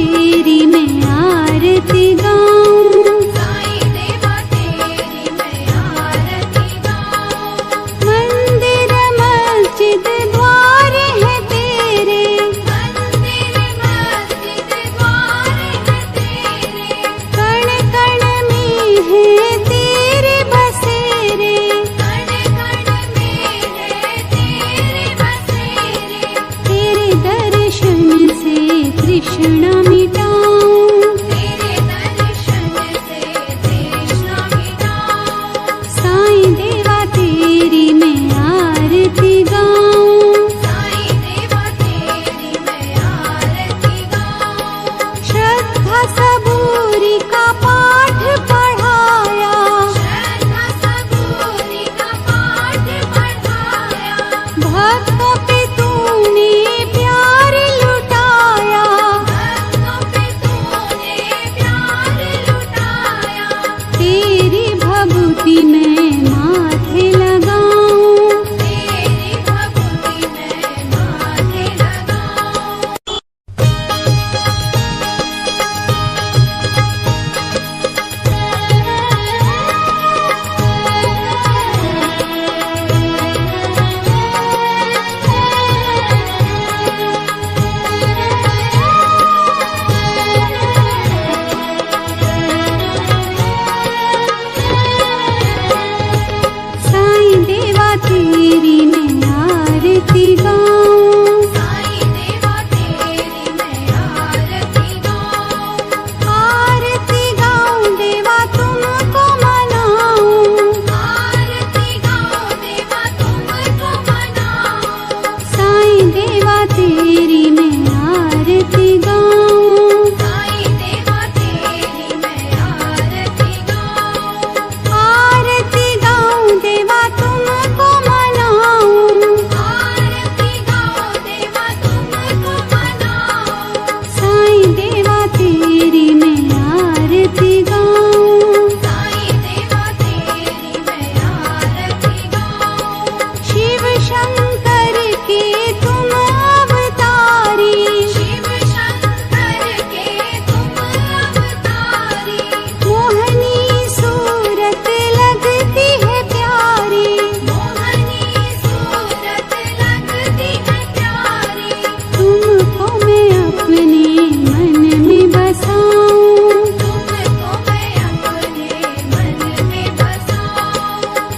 तेरी मैं आरती गाऊं, साईं देवा तेरी मैं आरती गाऊं। मंदिर मस्जिद द्वार है तेरे, मंदिर मस्जिद द्वार है तेरे, कण कण में है तेरे बसेरे, कण कण में है तेरे बसेरे। तेरे दर्शन से तृष्णा मिटाऊं, तेरे दर्शन से तृष्णा मिटाऊं। साईं देवा तेरी मैं आरती गाऊं, साईं देवा तेरी मैं आरती गाऊं। श्रद्धा सबूरी का पाठ पढ़ाया, श्रद्धा सबूरी का पाठ पढ़ाया, भक्तों पे तूने प्यार लुटाया, भक्तों पे तूने प्यार लुटाया। तेरी भभूति मैं माथे लगाऊं, तेरी भक्ति मैं माथे लगाऊं। साईं देवा तेरी मैं आरती गाऊं, साईं देवा तेरी मैं आरती गाऊं। आरती गाऊं देवा तुमको मनाऊं, आरती गाऊं देवा तुमको मनाऊं। साईं देवा तेरी मैं आरती गाऊं, साईं देवा तेरी मैं आरती गाऊं। आरती गाऊं देवा तुमको मनाऊं, आरती गाऊं देवा तुमको मनाऊं। साईं देवा तेरी मैं आरती गाऊं, साईं देवा तेरी मैं आरती गाऊं। शिव शंकर के तुम अवतारी, शिव शंकर के तुम अवतारी, मोहनी सूरत लगती है प्यारी, मोहनी सूरत लगती है प्यारी। तुमको मैं अपने मन में बसाऊं, तुमको मैं अपने मन में बसाऊं।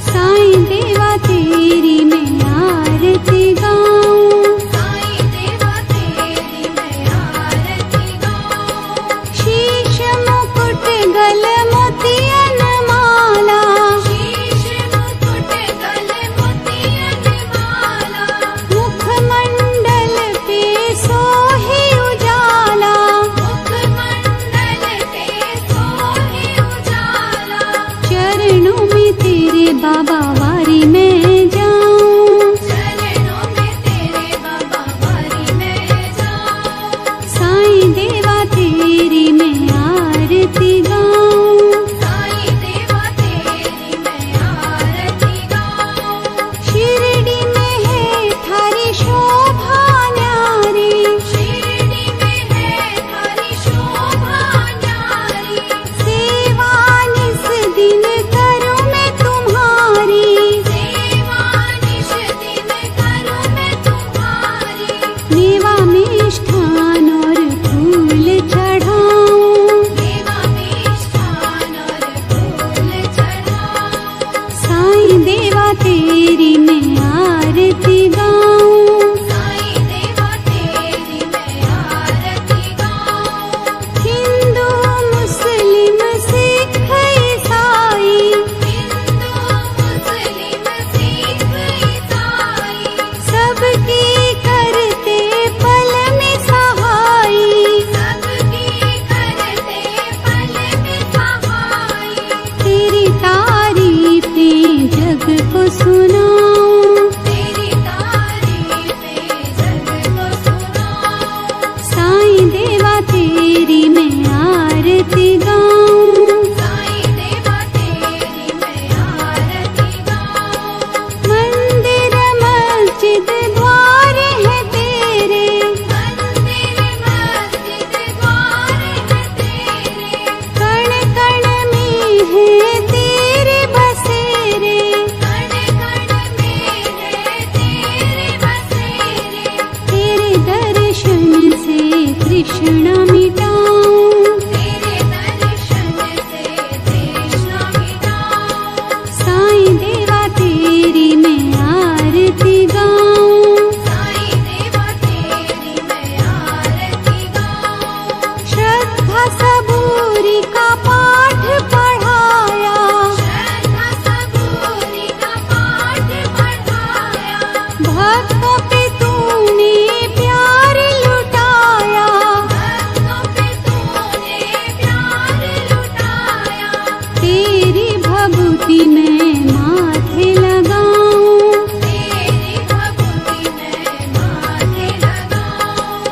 साईं देवा तेरी मैं आरती गाऊं, साईं देवा तेरी मैं आरती गाऊं। शीश मुकुट गल मोतियन माला, शीश मुकुट गल मोतियन माला, मुखमंडल पे सोहे उजाला, मुखमंडल पे सोहे उजाला। चरणों में तेरे बाबा वारी मैं जाऊं, चरणों में तेरे बाबा वारी मैं जाऊं। साईं देवा तेरी मैं आरती गाऊं, साईं देवा तेरी मैं आरती गाऊं। शिरडी में है थारी शोभा न्यारी, शिरडी में है थारी शोभा न्यारी, सेवा निस दिन करूं मैं तुम्हारी, सेवा निश दिन करूं मैं तुम्हारी। मेवा मिष्ठान और फूल चढ़ाऊं, देवा मिष्ठान और फूल चढ़ाऊं। साईं देवा तेरी मैं आरती गाऊं, साईं देवा तेरी मैं आरती गाऊं। हिंदू मुस्लिम सिख ईसाई, हिंदू मुस्लिम सिख ईसाई, सबकी करते पल में सहाई, सबकी करते पल में सहाई। तेरी तारीफें जग को सुनाऊं, तेरी तारीफें जग को सुनाऊं। साईं देवा तेरी मैं आरती गाऊं, साईं देवा तेरी मैं आरती गाऊं। मंदिर मस्जिद द्वार है तेरे, मंदिर मस्जिद द्वार तृष्णा मिटाऊं। तेरे दर्शन से तृष्णा मिटाऊं। साईं देवा तेरी मैं आरती गाऊं। साईं देवा तेरी मैं आरती गाऊं। श्रद्धा सबूरी का पाठ पढ़ाया। श्रद्धा सबूरी का पाठ पढ़ाया। भक्तों पे तूने प्यार लुटाया। भक्तों पे तूने प्यार लुटाया। तेरी भभूति मैं माथे लगाऊं। तेरी भक्ति मैं माथे लगाऊं।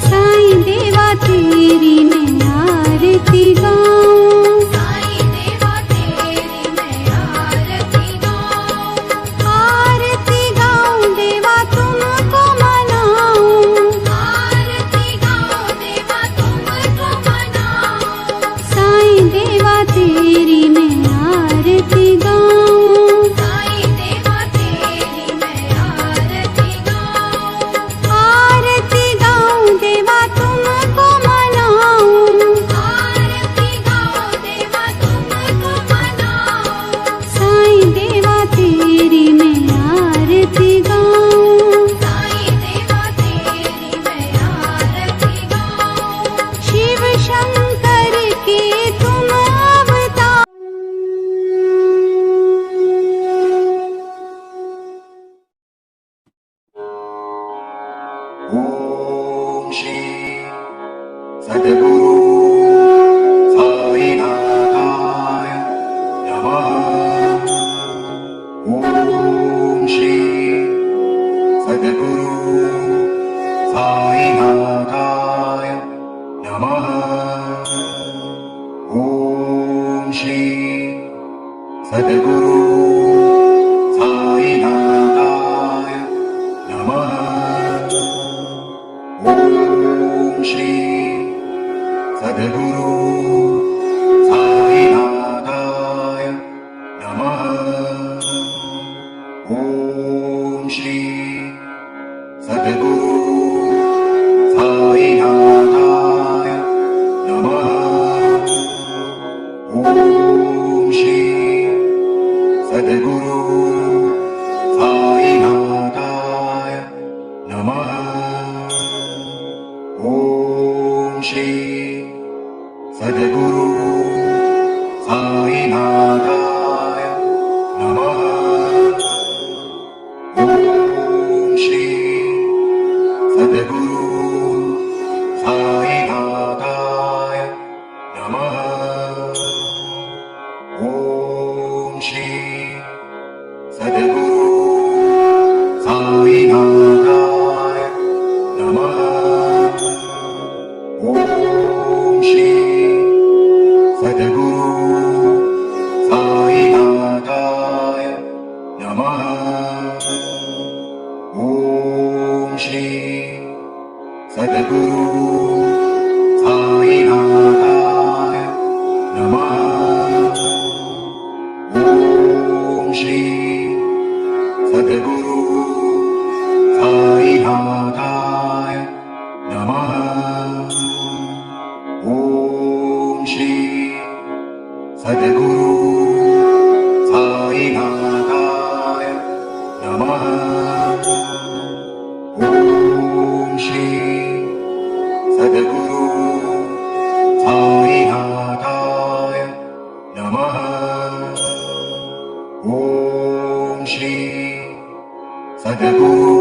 साईं देवा तेरी मैं आरती गाऊं। साईं देवा तेरी मैं आरती गाऊं। आरती गाऊं देवा तुमको मनाऊं। आरती गाऊं देवा तुमको मनाऊं। साईं देवा तेरी मैं आरती गाऊं। साईं देवा तेरी मैं आरती गाऊं। आरती गाऊं देवा तुमको मनाऊं। आरती गाऊं देवा तुमको मनाऊं। साईं देवा तेरी मैं आरती गाऊं। साईं देवा तेरी मैं आरती गाऊं। शिव शंकर के तुम अवतार। ओम श्री सद्गुरु साईनाथाय नमः। ओम श्री सद्गुरु साईनाथाय नमः। ओम श्री सद्गुरु साईनाथाय नमः। ओम श्री सद्गुरु साईनाथाय नमः। ओम श्री सद्गुरु साईनाथाय नमः। ओम श्री सद्गुरु साईनाथाय नमः। ओम श्री सद्गुरु साईनाथाय नमः। ओम श्री सद्गुरु साईनाथाय नमः। ओम श्री सद्गुरु साईनाथाय नमः। ओम श्री सद्गुरु साईनाथाय नमः। ओम श्री सद्गुरु साईनाथाय नमः। ओम श्री सद्गुरु साईनाथाय नमः। ओम श्री सद्गुरु साईनाथाय नमः। ओम श्री सद्गुरु साईनाथाय नमः। ओम श्री सद्गुरु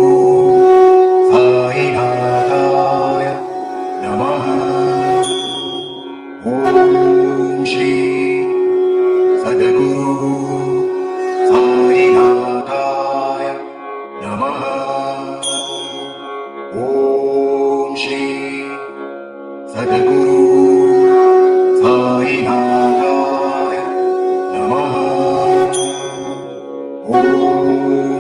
साईनाथाय नमः। ओम श्री सद्गुरु साईनाथाय नमः। ओम श्री सद्गुरु साईनाथाय नमः।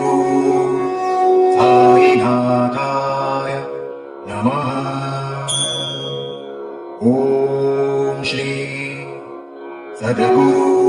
सद्गुरु साईनाथाय नमः। ॐ श्री सद्गुरु